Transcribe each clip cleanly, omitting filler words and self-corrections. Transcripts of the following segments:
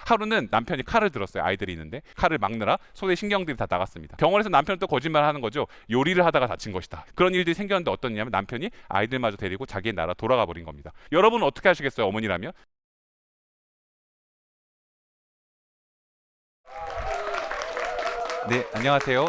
하루는 남편이 칼을 들었어요. 아이들이 있는데 칼을 막느라 손에 신경들이 다 나갔습니다. 병원에서 남편은 또 거짓말하는 거죠. 요리를 하다가 다친 것이다. 그런 일들이 생겼는데 어떤 일이냐면 남편이 아이들마저 데리고 자기의 나라 돌아가 버린 겁니다. 여러분은 어떻게 하시겠어요? 어머니라면? 네, 안녕하세요.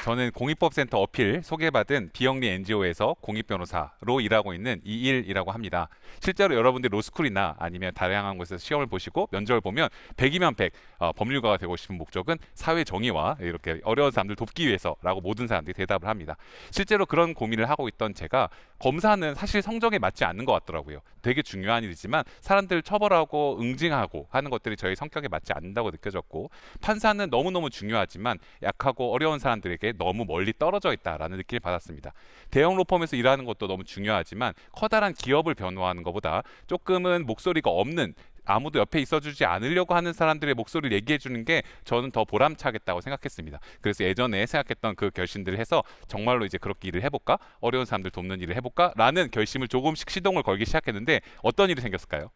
저는 공익법센터 어필 소개받은 비영리 NGO에서 공익변호사로 일하고 있는 이일이라고 합니다. 실제로 여러분들 로스쿨이나 아니면 다양한 곳에서 시험을 보시고 면접을 보면 100이면 100 법률가가 되고 싶은 목적은 사회 정의와 이렇게 어려운 사람들 돕기 위해서라고 모든 사람들이 대답을 합니다. 실제로 그런 고민을 하고 있던 제가 검사는 사실 성적에 맞지 않는 것 같더라고요. 되게 중요한 일이지만 사람들을 처벌하고 응징하고 하는 것들이 저희 성격에 맞지 않는다고 느껴졌고 판사는 너무너무 중요하지만 약하고 어려운 사람들에게 너무 멀리 떨어져 있다라는 느낌을 받았습니다. 대형 로펌에서 일하는 것도 너무 중요하지만 커다란 기업을 변호하는 것보다 조금은 목소리가 없는 아무도 옆에 있어주지 않으려고 하는 사람들의 목소리를 얘기해 주는 게 저는 더 보람차겠다고 생각했습니다. 그래서 예전에 생각했던 그 결심들을 해서 정말로 이제 그렇게 일을 해볼까? 어려운 사람들 돕는 일을 해볼까? 라는 결심을 조금씩 시동을 걸기 시작했는데 어떤 일이 생겼을까요?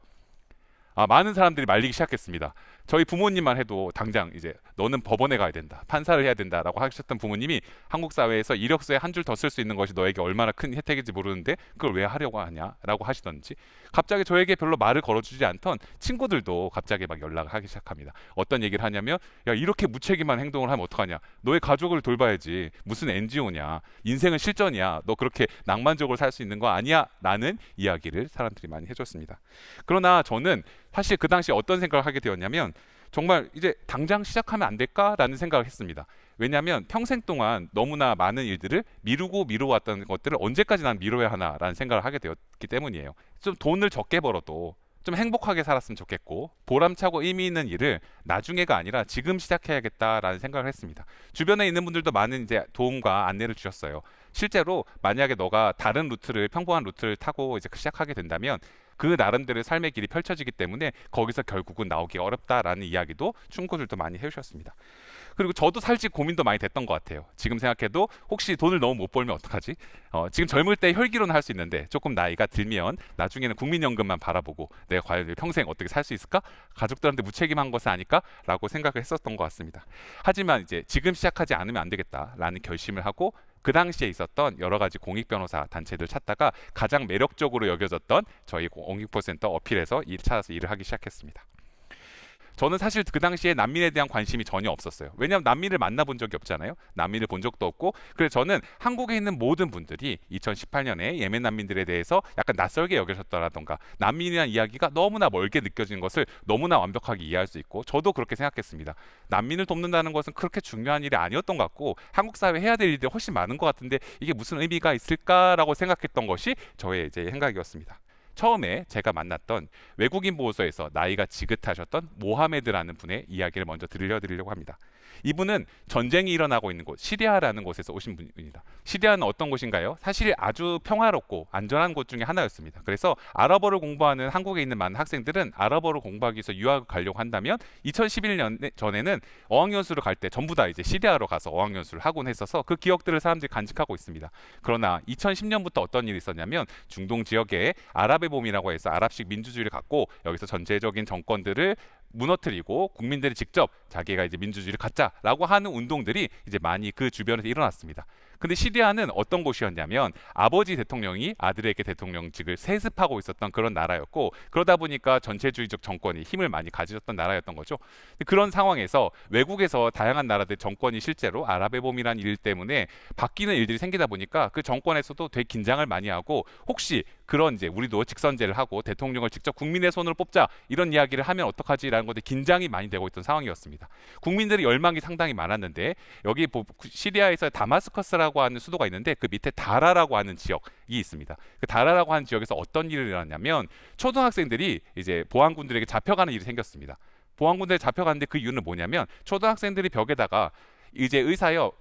많은 사람들이 말리기 시작했습니다. 저희 부모님만 해도 당장 이제 너는 법원에 가야 된다, 판사를 해야 된다라고 하셨던 부모님이 한국 사회에서 이력서에 한 줄 더 쓸 수 있는 것이 너에게 얼마나 큰 혜택인지 모르는데 그걸 왜 하려고 하냐라고 하시던지 갑자기 저에게 별로 말을 걸어주지 않던 친구들도 갑자기 막 연락을 하기 시작합니다. 어떤 얘기를 하냐면 야 이렇게 무책임한 행동을 하면 어떡하냐, 너의 가족을 돌봐야지, 무슨 NGO냐, 인생은 실전이야, 너 그렇게 낭만적으로 살 수 있는 거 아니야 라는 이야기를 사람들이 많이 해줬습니다. 그러나 저는 사실 그 당시 어떤 생각을 하게 되었냐면 정말 이제 당장 시작하면 안 될까라는 생각을 했습니다. 왜냐하면 평생 동안 너무나 많은 일들을 미루고 미뤄왔던 것들을 언제까지 난 미뤄야 하나라는 생각을 하게 되었기 때문이에요. 좀 돈을 적게 벌어도 좀 행복하게 살았으면 좋겠고 보람차고 의미 있는 일을 나중에가 아니라 지금 시작해야겠다라는 생각을 했습니다. 주변에 있는 분들도 많은 이제 도움과 안내를 주셨어요. 실제로 만약에 너가 다른 루트를 평범한 루트를 타고 이제 시작하게 된다면 그 나름대로의 삶의 길이 펼쳐지기 때문에 거기서 결국은 나오기가 어렵다라는 이야기도 친구들도 많이 해주셨습니다. 그리고 저도 살짝 고민도 많이 됐던 것 같아요. 지금 생각해도 혹시 돈을 너무 못 벌면 어떡하지? 지금 젊을 때 혈기로는 할 수 있는데 조금 나이가 들면 나중에는 국민연금만 바라보고 내가 과연 평생 어떻게 살 수 있을까? 가족들한테 무책임한 것은 아닐까? 라고 생각을 했었던 것 같습니다. 하지만 이제 지금 시작하지 않으면 안 되겠다라는 결심을 하고 그 당시에 있었던 여러 가지 공익변호사 단체들 찾다가 가장 매력적으로 여겨졌던 저희 공익보센터 어필에서 찾아서 일을 하기 시작했습니다. 저는 사실 그 당시에 난민에 대한 관심이 전혀 없었어요. 왜냐하면 난민을 만나본 적이 없잖아요. 난민을 본 적도 없고 그래서 저는 한국에 있는 모든 분들이 2018년에 예멘 난민들에 대해서 약간 낯설게 여기셨더라던가 난민이라는 이야기가 너무나 멀게 느껴지는 것을 너무나 완벽하게 이해할 수 있고 저도 그렇게 생각했습니다. 난민을 돕는다는 것은 그렇게 중요한 일이 아니었던 것 같고 한국 사회에 해야 될 일들이 훨씬 많은 것 같은데 이게 무슨 의미가 있을까라고 생각했던 것이 저의 이제 생각이었습니다. 처음에 제가 만났던 외국인 보호소에서 나이가 지긋하셨던 모하메드라는 분의 이야기를 먼저 들려드리려고 합니다. 이분은 전쟁이 일어나고 있는 곳 시리아라는 곳에서 오신 분입니다. 시리아는 어떤 곳인가요? 사실 아주 평화롭고 안전한 곳 중에 하나였습니다. 그래서 아랍어를 공부하는 한국에 있는 많은 학생들은 아랍어를 공부하기 위해서 유학을 가려고 한다면 2011년 전에는 어학연수를 갈 때 전부 다 이제 시리아로 가서 어학연수를 하곤 했어서 그 기억들을 사람들이 간직하고 있습니다. 그러나 2010년부터 어떤 일이 있었냐면 중동 지역에 아랍의 봄이라고 해서 아랍식 민주주의를 갖고 여기서 전체적인 정권들을 무너뜨리고 국민들이 직접 자기가 이제 민주주의를 갖자라고 하는 운동들이 이제 많이 그 주변에서 일어났습니다. 근데 시리아는 어떤 곳이었냐면 아버지 대통령이 아들에게 대통령직을 세습하고 있었던 그런 나라였고 그러다 보니까 전체주의적 정권이 힘을 많이 가지셨던 나라였던 거죠. 그런 상황에서 외국에서 다양한 나라들 정권이 실제로 아랍의 봄이라는 일 때문에 바뀌는 일들이 생기다 보니까 그 정권에서도 되게 긴장을 많이 하고 혹시 그런 이제 우리도 직선제를 하고 대통령을 직접 국민의 손으로 뽑자 이런 이야기를 하면 어떡하지라는 것에 긴장이 많이 되고 있던 상황이었습니다. 국민들의 열망이 상당히 많았는데 여기 시리아에서 다마스커스라고 하는 수도가 있는데 그 밑에 다라라고 하는 지역이 있습니다. 그 다라라고 하는 지역에서 어떤 일이 일어났냐면 초등학생들이 이제 보안군들에게 잡혀가는 일이 생겼습니다. 보안군들에 잡혀갔는데 그 이유는 뭐냐면 초등학생들이 벽에다가 이제 의사여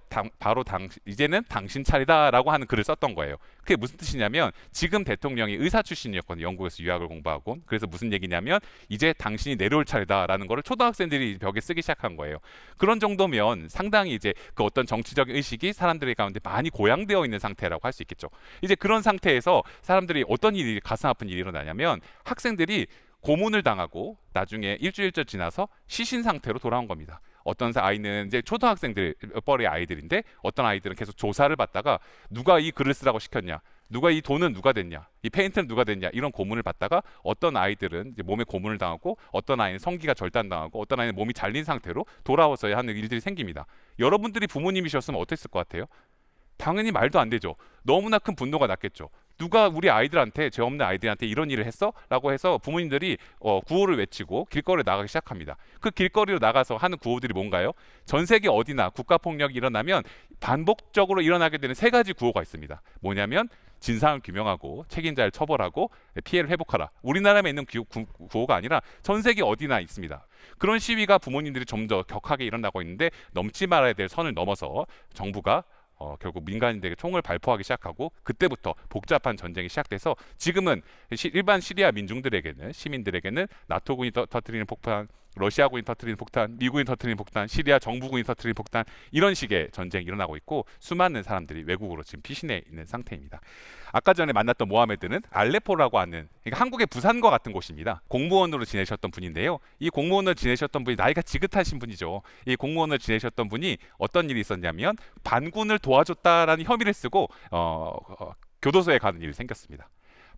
이제는 당신 차례다라고 하는 글을 썼던 거예요. 그게 무슨 뜻이냐면 지금 대통령이 의사 출신이었거든요. 영국에서 유학을 공부하고. 그래서 무슨 얘기냐면 이제 당신이 내려올 차례다라는 거를 초등학생들이 벽에 쓰기 시작한 거예요. 그런 정도면 상당히 이제 그 어떤 정치적인 의식이 사람들의 가운데 많이 고양되어 있는 상태라고 할 수 있겠죠. 이제 그런 상태에서 사람들이 어떤 일이 가슴 아픈 일이 일어나냐면 학생들이 고문을 당하고 나중에 일주일째 지나서 시신 상태로 돌아온 겁니다. 어떤 아이는 이제 초등학생들 뻘의 아이들인데 어떤 아이들은 계속 조사를 받다가 누가 이 글을 쓰라고 시켰냐, 누가 이 돈은 누가 됐냐, 이 페인트는 누가 됐냐 이런 고문을 받다가 어떤 아이들은 이제 몸에 고문을 당하고 어떤 아이는 성기가 절단당하고 어떤 아이는 몸이 잘린 상태로 돌아와서야 하는 일들이 생깁니다. 여러분들이 부모님이셨으면 어땠을 것 같아요? 당연히 말도 안 되죠. 너무나 큰 분노가 났겠죠. 누가 우리 아이들한테 죄 없는 아이들한테 이런 일을 했어? 라고 해서 부모님들이 구호를 외치고 길거리에 나가기 시작합니다. 그 길거리로 나가서 하는 구호들이 뭔가요? 전 세계 어디나 국가폭력이 일어나면 반복적으로 일어나게 되는 세 가지 구호가 있습니다. 뭐냐면 진상을 규명하고 책임자를 처벌하고 피해를 회복하라. 우리나라에 있는 구호가 아니라 전 세계 어디나 있습니다. 그런 시위가 부모님들이 좀 더 격하게 일어나고 있는데 넘지 말아야 될 선을 넘어서 정부가 결국 민간인들에게 총을 발포하기 시작하고 그때부터 복잡한 전쟁이 시작돼서 지금은 일반 시리아 민중들에게는 시민들에게는 나토군이 터뜨리는 폭탄, 러시아군이 터뜨리는 폭탄, 미국이 터뜨리는 폭탄, 시리아 정부군이 터뜨리는 폭탄 이런 식의 전쟁이 일어나고 있고 수많은 사람들이 외국으로 지금 피신해 있는 상태입니다. 아까 전에 만났던 모하메드는 알레포라고 하는 그러니까 한국의 부산과 같은 곳입니다. 공무원으로 지내셨던 분인데요. 이 공무원으로 지내셨던 분이 나이가 지긋하신 분이죠. 이 공무원으로 지내셨던 분이 어떤 일이 있었냐면 반군을 도와줬다라는 혐의를 쓰고 교도소에 가는 일이 생겼습니다.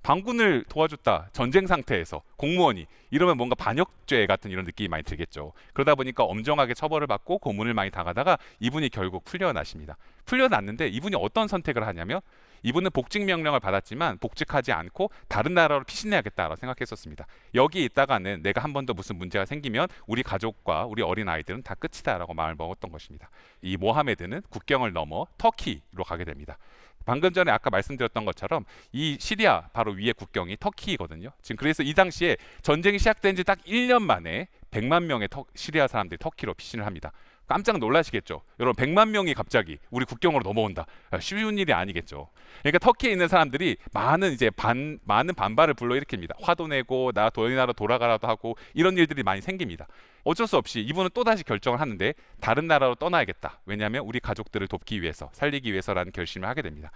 반군을 도와줬다 전쟁 상태에서 공무원이 이러면 뭔가 반역죄 같은 이런 느낌이 많이 들겠죠. 그러다 보니까 엄정하게 처벌을 받고 고문을 많이 당하다가 이분이 결국 풀려나십니다. 풀려났는데 이분이 어떤 선택을 하냐면 이분은 복직 명령을 받았지만 복직하지 않고 다른 나라로 피신해야겠다라고 생각했었습니다. 여기 있다가는 내가 한 번 더 무슨 문제가 생기면 우리 가족과 우리 어린 아이들은 다 끝이다라고 마음을 먹었던 것입니다. 이 모하메드는 국경을 넘어 터키로 가게 됩니다. 방금 전에 아까 말씀드렸던 것처럼 이 시리아 바로 위에 국경이 터키거든요. 지금 그래서 이 당시에 전쟁이 시작된 지 딱 1년 만에 100만 명의 시리아 사람들이 터키로 피신을 합니다. 깜짝 놀라시겠죠. 여러분 100만 명이 갑자기 우리 국경으로 넘어온다. 쉬운 일이 아니겠죠. 그러니까 터키에 있는 사람들이 많은 반발을 불러일으킵니다. 화도 내고 나 도연이나라 돌아가라도 하고 이런 일들이 많이 생깁니다. 어쩔 수 없이 이분은 또다시 결정을 하는데 다른 나라로 떠나야겠다. 왜냐하면 우리 가족들을 돕기 위해서 살리기 위해서라는 결심을 하게 됩니다.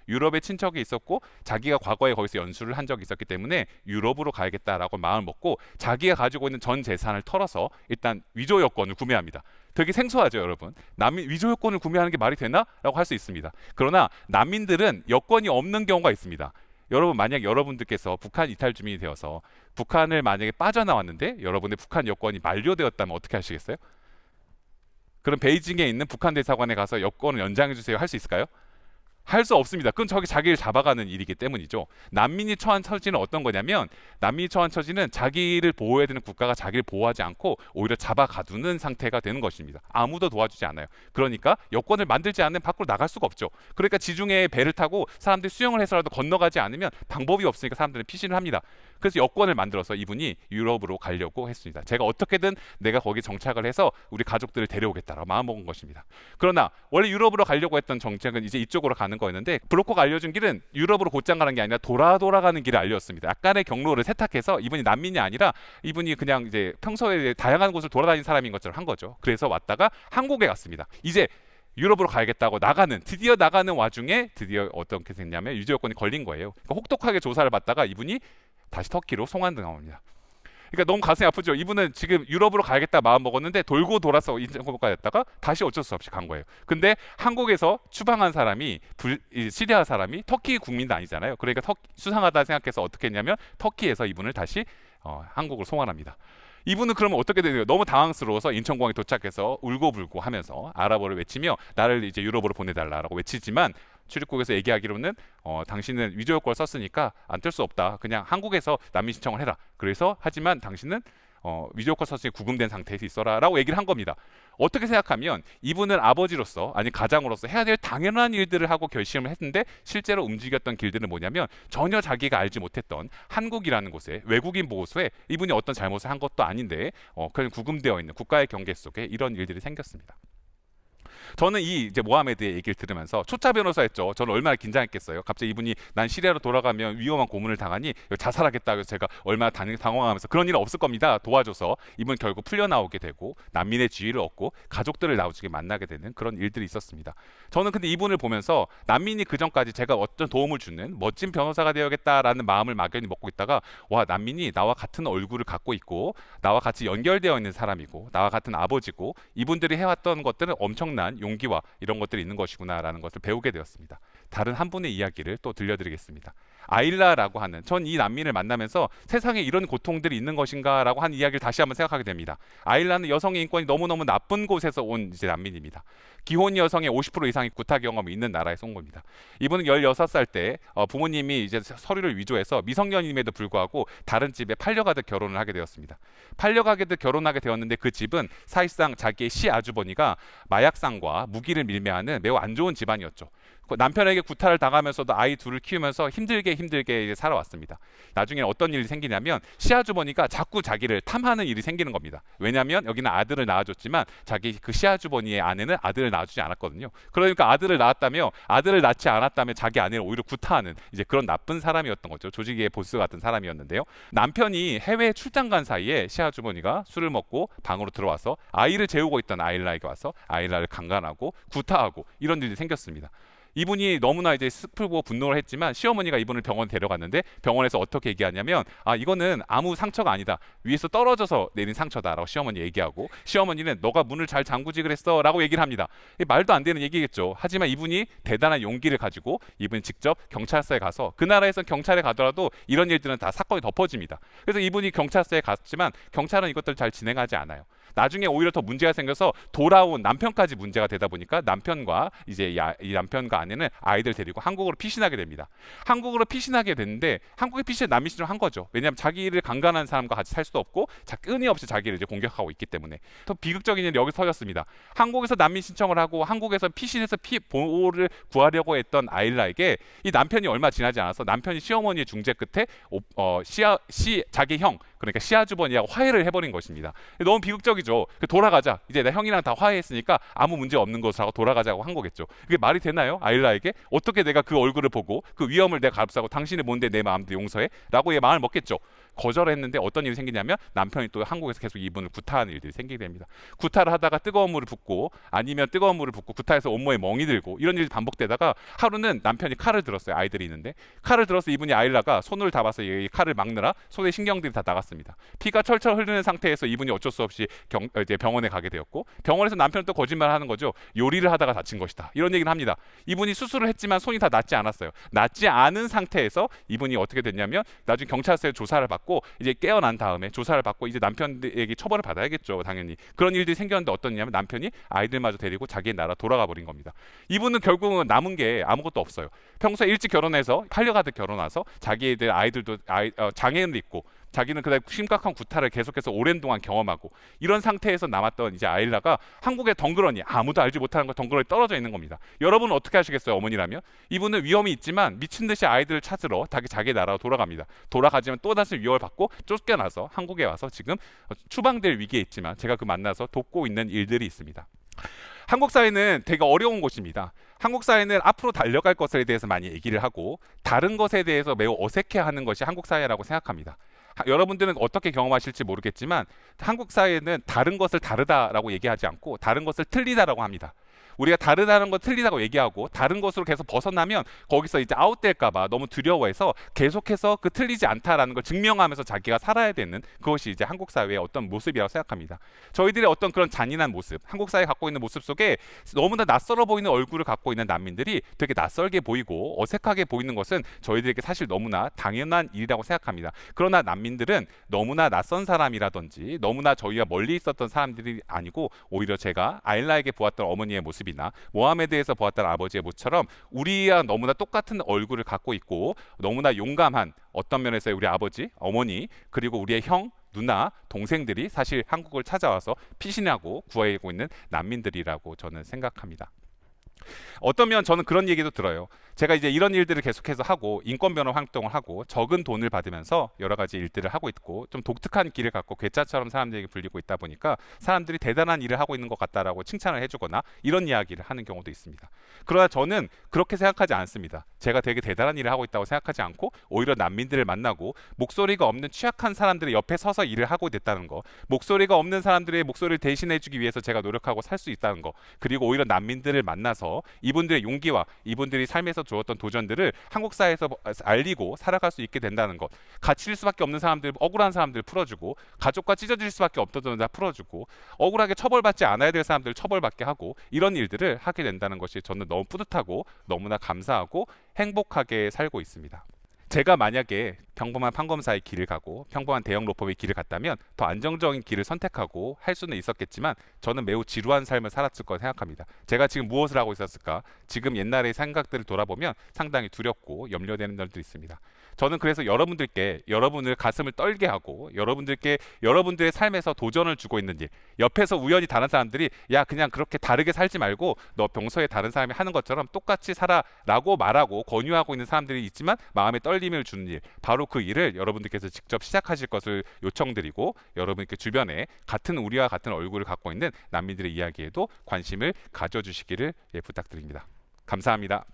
유럽에 친척이 있었고 자기가 과거에 거기서 연수를 한 적이 있었기 때문에 유럽으로 가야겠다라고 마음을 먹고 자기가 가지고 있는 전 재산을 털어서 일단 위조 여권을 구매합니다. 되게 생소하죠, 여러분. 난민 위조 여권을 구매하는 게 말이 되나? 라고 할 수 있습니다. 그러나 난민들은 여권이 없는 경우가 있습니다. 여러분 만약 여러분들께서 북한 이탈 주민이 되어서 북한을 만약에 빠져나왔는데 여러분의 북한 여권이 만료되었다면 어떻게 하시겠어요? 그럼 베이징에 있는 북한 대사관에 가서 여권을 연장해 주세요 할 수 있을까요? 할 수 없습니다. 그건 저기 자기를 잡아가는 일이기 때문이죠. 난민이 처한 처지는 어떤 거냐면 난민이 처한 처지는 자기를 보호해야 되는 국가가 자기를 보호하지 않고 오히려 잡아가두는 상태가 되는 것입니다. 아무도 도와주지 않아요. 그러니까 여권을 만들지 않으면 밖으로 나갈 수가 없죠. 그러니까 지중해 배를 타고 사람들이 수영을 해서라도 건너가지 않으면 방법이 없으니까 사람들은 피신을 합니다. 그래서 여권을 만들어서 이분이 유럽으로 가려고 했습니다. 제가 어떻게든 내가 거기 정착을 해서 우리 가족들을 데려오겠다라고 마음먹은 것입니다. 그러나 원래 유럽으로 가려고 했던 정책은 이제 이쪽으로 가는 거였는데 브로커가 알려준 길은 유럽으로 곧장 가는 게 아니라 돌아가는 길을 알렸습니다. 약간의 경로를 세탁해서 이분이 난민이 아니라 이분이 그냥 이제 평소에 다양한 곳을 돌아다니는 사람인 것처럼 한 거죠. 그래서 왔다가 한국에 갔습니다. 이제 유럽으로 가야겠다고 드디어 나가는 와중에 드디어 어떻게 됐냐면 유죄 여건이 걸린 거예요. 그러니까 혹독하게 조사를 받다가 이분이 다시 터키로 송환당합니다. 그러니까 너무 가슴이 아프죠. 이분은 지금 유럽으로 가야겠다 마음 먹었는데 돌고 돌아서 인천공업까지 했다가 다시 어쩔 수 없이 간 거예요. 근데 한국에서 추방한 사람이 시리아 사람이 터키 국민도 아니잖아요. 그러니까 수상하다 생각해서 어떻게 했냐면 터키에서 이분을 다시 한국으로 송환합니다. 이분은 그러면 어떻게 되나요? 너무 당황스러워서 인천공항에 도착해서 울고불고 하면서 아랍어를 외치며 나를 이제 유럽으로 보내달라고 외치지만 출입국에서 얘기하기로는 당신은 위조 여권을 썼으니까 안 뜰 수 없다. 그냥 한국에서 난민 신청을 해라. 그래서 하지만 당신은 위조 여권 썼으니 구금된 상태에서 있어라라고 얘기를 한 겁니다. 어떻게 생각하면 이분은 아버지로서 아니 가장으로서 해야 될 당연한 일들을 하고 결심을 했는데 실제로 움직였던 길들은 뭐냐면 전혀 자기가 알지 못했던 한국이라는 곳에 외국인 보호소에 이분이 어떤 잘못을 한 것도 아닌데 그냥 구금되어 있는 국가의 경계 속에 이런 일들이 생겼습니다. 저는 이 이제 모하메드의 얘기를 들으면서 초짜 변호사였죠. 저는 얼마나 긴장했겠어요. 갑자기 이분이 난 시리아로 돌아가면 위험한 고문을 당하니 자살하겠다. 그래서 제가 얼마나 당황하면서 그런 일은 없을 겁니다. 도와줘서 이분 결국 풀려나오게 되고 난민의 지위를 얻고 가족들을 나중에 만나게 되는 그런 일들이 있었습니다. 저는 근데 이분을 보면서 난민이 그 전까지 제가 어떤 도움을 주는 멋진 변호사가 되어야겠다라는 마음을 막연히 먹고 있다가 와, 난민이 나와 같은 얼굴을 갖고 있고 나와 같이 연결되어 있는 사람이고 나와 같은 아버지고 이분들이 해왔던 것들은 엄청난 용기와 이런 것들이 있는 것이구나라는 것을 배우게 되었습니다. 다른 한 분의 이야기를 또 들려드리겠습니다. 아일라라고 하는 전 이 난민을 만나면서 세상에 이런 고통들이 있는 것인가라고 하는 이야기를 다시 한번 생각하게 됩니다. 아일라는 여성의 인권이 너무너무 나쁜 곳에서 온 이제 난민입니다. 기혼 여성의 50% 이상이 구타 경험이 있는 나라에서 온 겁니다. 이분은 16살 때 부모님이 이제 서류를 위조해서 미성년임에도 불구하고 다른 집에 팔려가듯 결혼을 하게 되었습니다. 팔려가듯 결혼하게 되었는데 그 집은 사실상 자기의 시아주버니가 마약상과 무기를 밀매하는 매우 안 좋은 집안이었죠. 남편에게 구타를 당하면서도 아이 둘을 키우면서 힘들게 이제 살아왔습니다. 나중에 어떤 일이 생기냐면 시아주버니가 자꾸 자기를 탐하는 일이 생기는 겁니다. 왜냐하면 여기는 아들을 낳아줬지만 자기 그 시아주버니의 아내는 아들을 낳아주지 않았거든요. 그러니까 아들을 낳지 않았다며 자기 아내를 오히려 구타하는 이제 그런 나쁜 사람이었던 거죠. 조직의 보스 같은 사람이었는데요. 남편이 해외 출장 간 사이에 시아주버니가 술을 먹고 방으로 들어와서 아이를 재우고 있던 아일라에게 와서 아일라를 강간하고 구타하고 이런 일이 생겼습니다. 이분이 너무나 이제 슬프고 분노를 했지만 시어머니가 이분을 병원 데려갔는데 병원에서 어떻게 얘기하냐면 이거는 아무 상처가 아니다. 위에서 떨어져서 내린 상처다라고 시어머니 얘기하고 시어머니는 너가 문을 잘 잠그지 그랬어라고 얘기를 합니다. 말도 안 되는 얘기겠죠. 하지만 이분이 대단한 용기를 가지고 이분이 직접 경찰서에 가서 그 나라에서 경찰에 가더라도 이런 일들은 다 사건이 덮어집니다. 그래서 이분이 경찰서에 갔지만 경찰은 이것들을 잘 진행하지 않아요. 나중에 오히려 더 문제가 생겨서 돌아온 남편까지 문제가 되다 보니까 남편과 이제 이 남편과 아내는 아이들 데리고 한국으로 피신하게 됩니다. 한국으로 피신하게 됐는데 한국에 피신 난민 신청을 한 거죠. 왜냐하면 자기를 강간한 사람과 같이 살 수도 없고 끊임없이 자기를 이제 공격하고 있기 때문에. 더 비극적인 일이 여기서 터졌습니다. 한국에서 난민 신청을 하고 한국에서 피신해서 보호를 구하려고 했던 아일라에게 이 남편이 얼마 지나지 않아서 남편이 시어머니의 중재 끝에 자기 형 그러니까 시아주버니하고 화해를 해버린 것입니다. 너무 비극적이죠. 돌아가자. 이제 내 형이랑 다 화해했으니까 아무 문제 없는 것을 하고 돌아가자고 한 거겠죠. 그게 말이 되나요? 아일라에게? 어떻게 내가 그 얼굴을 보고 그 위험을 내가 값싸고 당신이 뭔데 내 마음도 용서해? 라고 얘 마음을 먹겠죠. 거절했는데 어떤 일이 생기냐면 남편이 또 한국에서 계속 이분을 구타하는 일들이 생기게 됩니다. 구타를 하다가 뜨거운 물을 붓고 아니면 뜨거운 물을 붓고 구타해서 온몸에 멍이 들고 이런 일이 반복되다가 하루는 남편이 칼을 들었어요. 아이들이 있는데 칼을 들어서 이분이 아일라가 손을 잡아서 이 칼을 막느라 손에 신경들이 다 나갔습니다. 피가 철철 흐르는 상태에서 이분이 어쩔 수 없이 이제 병원에 가게 되었고 병원에서 남편은 또 거짓말을 하는 거죠. 요리를 하다가 다친 것이다. 이런 얘기를 합니다. 이분이 수술을 했지만 손이 다 낫지 않았어요. 낫지 않은 상태에서 이분이 어떻게 됐냐면 나중에 경찰서에 조사를 받고 이제 깨어난 다음에 조사를 받고 이제 남편에게 처벌을 받아야겠죠. 당연히. 그런 일들이 생겼는데 어떤 일이냐면 남편이 아이들마저 데리고 자기 나라 돌아가 버린 겁니다. 이분은 결국은 남은 게 아무것도 없어요. 평소에 일찍 결혼해서 팔려가듯 결혼해서 자기들 아이들도 장애인도 있고 자기는 그다음 심각한 구타를 계속해서 오랜 동안 경험하고 이런 상태에서 남았던 이제 아일라가 한국에 덩그러니 아무도 알지 못하는 거 덩그러니 떨어져 있는 겁니다. 여러분은 어떻게 하시겠어요? 어머니라면 이분은 위험이 있지만 미친 듯이 아이들을 찾으러 자기 나라로 돌아갑니다. 돌아가지만 또다시 위협을 받고 쫓겨나서 한국에 와서 지금 추방될 위기에 있지만 제가 그 만나서 돕고 있는 일들이 있습니다. 한국 사회는 되게 어려운 곳입니다. 한국 사회는 앞으로 달려갈 것에 대해서 많이 얘기를 하고 다른 것에 대해서 매우 어색해하는 것이 한국 사회라고 생각합니다. 여러분들은 어떻게 경험하실지 모르겠지만 한국 사회는 다른 것을 다르다라고 얘기하지 않고 다른 것을 틀리다라고 합니다. 우리가 다르다는 거 틀리다고 얘기하고 다른 것으로 계속 벗어나면 거기서 이제 아웃될까봐 너무 두려워해서 계속해서 그 틀리지 않다라는 걸 증명하면서 자기가 살아야 되는 그것이 이제 한국 사회의 어떤 모습이라고 생각합니다. 저희들의 어떤 그런 잔인한 모습, 한국 사회가 갖고 있는 모습 속에 너무나 낯설어 보이는 얼굴을 갖고 있는 난민들이 되게 낯설게 보이고 어색하게 보이는 것은 저희들에게 사실 너무나 당연한 일이라고 생각합니다. 그러나 난민들은 너무나 낯선 사람이라든지 너무나 저희와 멀리 있었던 사람들이 아니고 오히려 제가 아일라에게 보았던 어머니의 모습 이나 모하메드에서 보았던 아버지의 모습처럼 우리와 너무나 똑같은 얼굴을 갖고 있고 너무나 용감한 어떤 면에서 우리 아버지, 어머니 그리고 우리의 형, 누나, 동생들이 사실 한국을 찾아와서 피신하고 구하고 있는 난민들이라고 저는 생각합니다. 어떠면 저는 그런 얘기도 들어요. 제가 이제 이런 일들을 계속해서 하고 인권 변호 활동을 하고 적은 돈을 받으면서 여러 가지 일들을 하고 있고 좀 독특한 길을 갖고 괴짜처럼 사람들에게 불리고 있다 보니까 사람들이 대단한 일을 하고 있는 것 같다라고 칭찬을 해주거나 이런 이야기를 하는 경우도 있습니다. 그러나 저는 그렇게 생각하지 않습니다. 제가 되게 대단한 일을 하고 있다고 생각하지 않고 오히려 난민들을 만나고 목소리가 없는 취약한 사람들의 옆에 서서 일을 하고 있다는 거, 목소리가 없는 사람들의 목소리를 대신해주기 위해서 제가 노력하고 살 수 있다는 거, 그리고 오히려 난민들을 만나서 이분들의 용기와 이분들이 삶에서 주었던 도전들을 한국 사회에서 알리고 살아갈 수 있게 된다는 것, 갇힐 수밖에 없는 사람들, 억울한 사람들 풀어주고 가족과 찢어질 수밖에 없던 다 풀어주고 억울하게 처벌받지 않아야 될 사람들 처벌받게 하고 이런 일들을 하게 된다는 것이 저는 너무 뿌듯하고 너무나 감사하고 행복하게 살고 있습니다. 제가 만약에 평범한 판검사의 길을 가고 평범한 대형 로펌의 길을 갔다면 더 안정적인 길을 선택하고 할 수는 있었겠지만 저는 매우 지루한 삶을 살았을 거라 생각합니다. 제가 지금 무엇을 하고 있었을까? 지금 옛날의 생각들을 돌아보면 상당히 두렵고 염려되는 점도 있습니다. 저는 그래서 여러분들께 여러분을 가슴을 떨게 하고 여러분들께 여러분들의 삶에서 도전을 주고 있는 일, 옆에서 우연히 다른 사람들이 야 그냥 그렇게 다르게 살지 말고 너 평소에 다른 사람이 하는 것처럼 똑같이 살아라고 말하고 권유하고 있는 사람들이 있지만 마음에 떨림을 주는 일, 바로 그 일을 여러분들께서 직접 시작하실 것을 요청드리고 여러분께 주변에 같은 우리와 같은 얼굴을 갖고 있는 난민들의 이야기에도 관심을 가져주시기를 부탁드립니다. 감사합니다.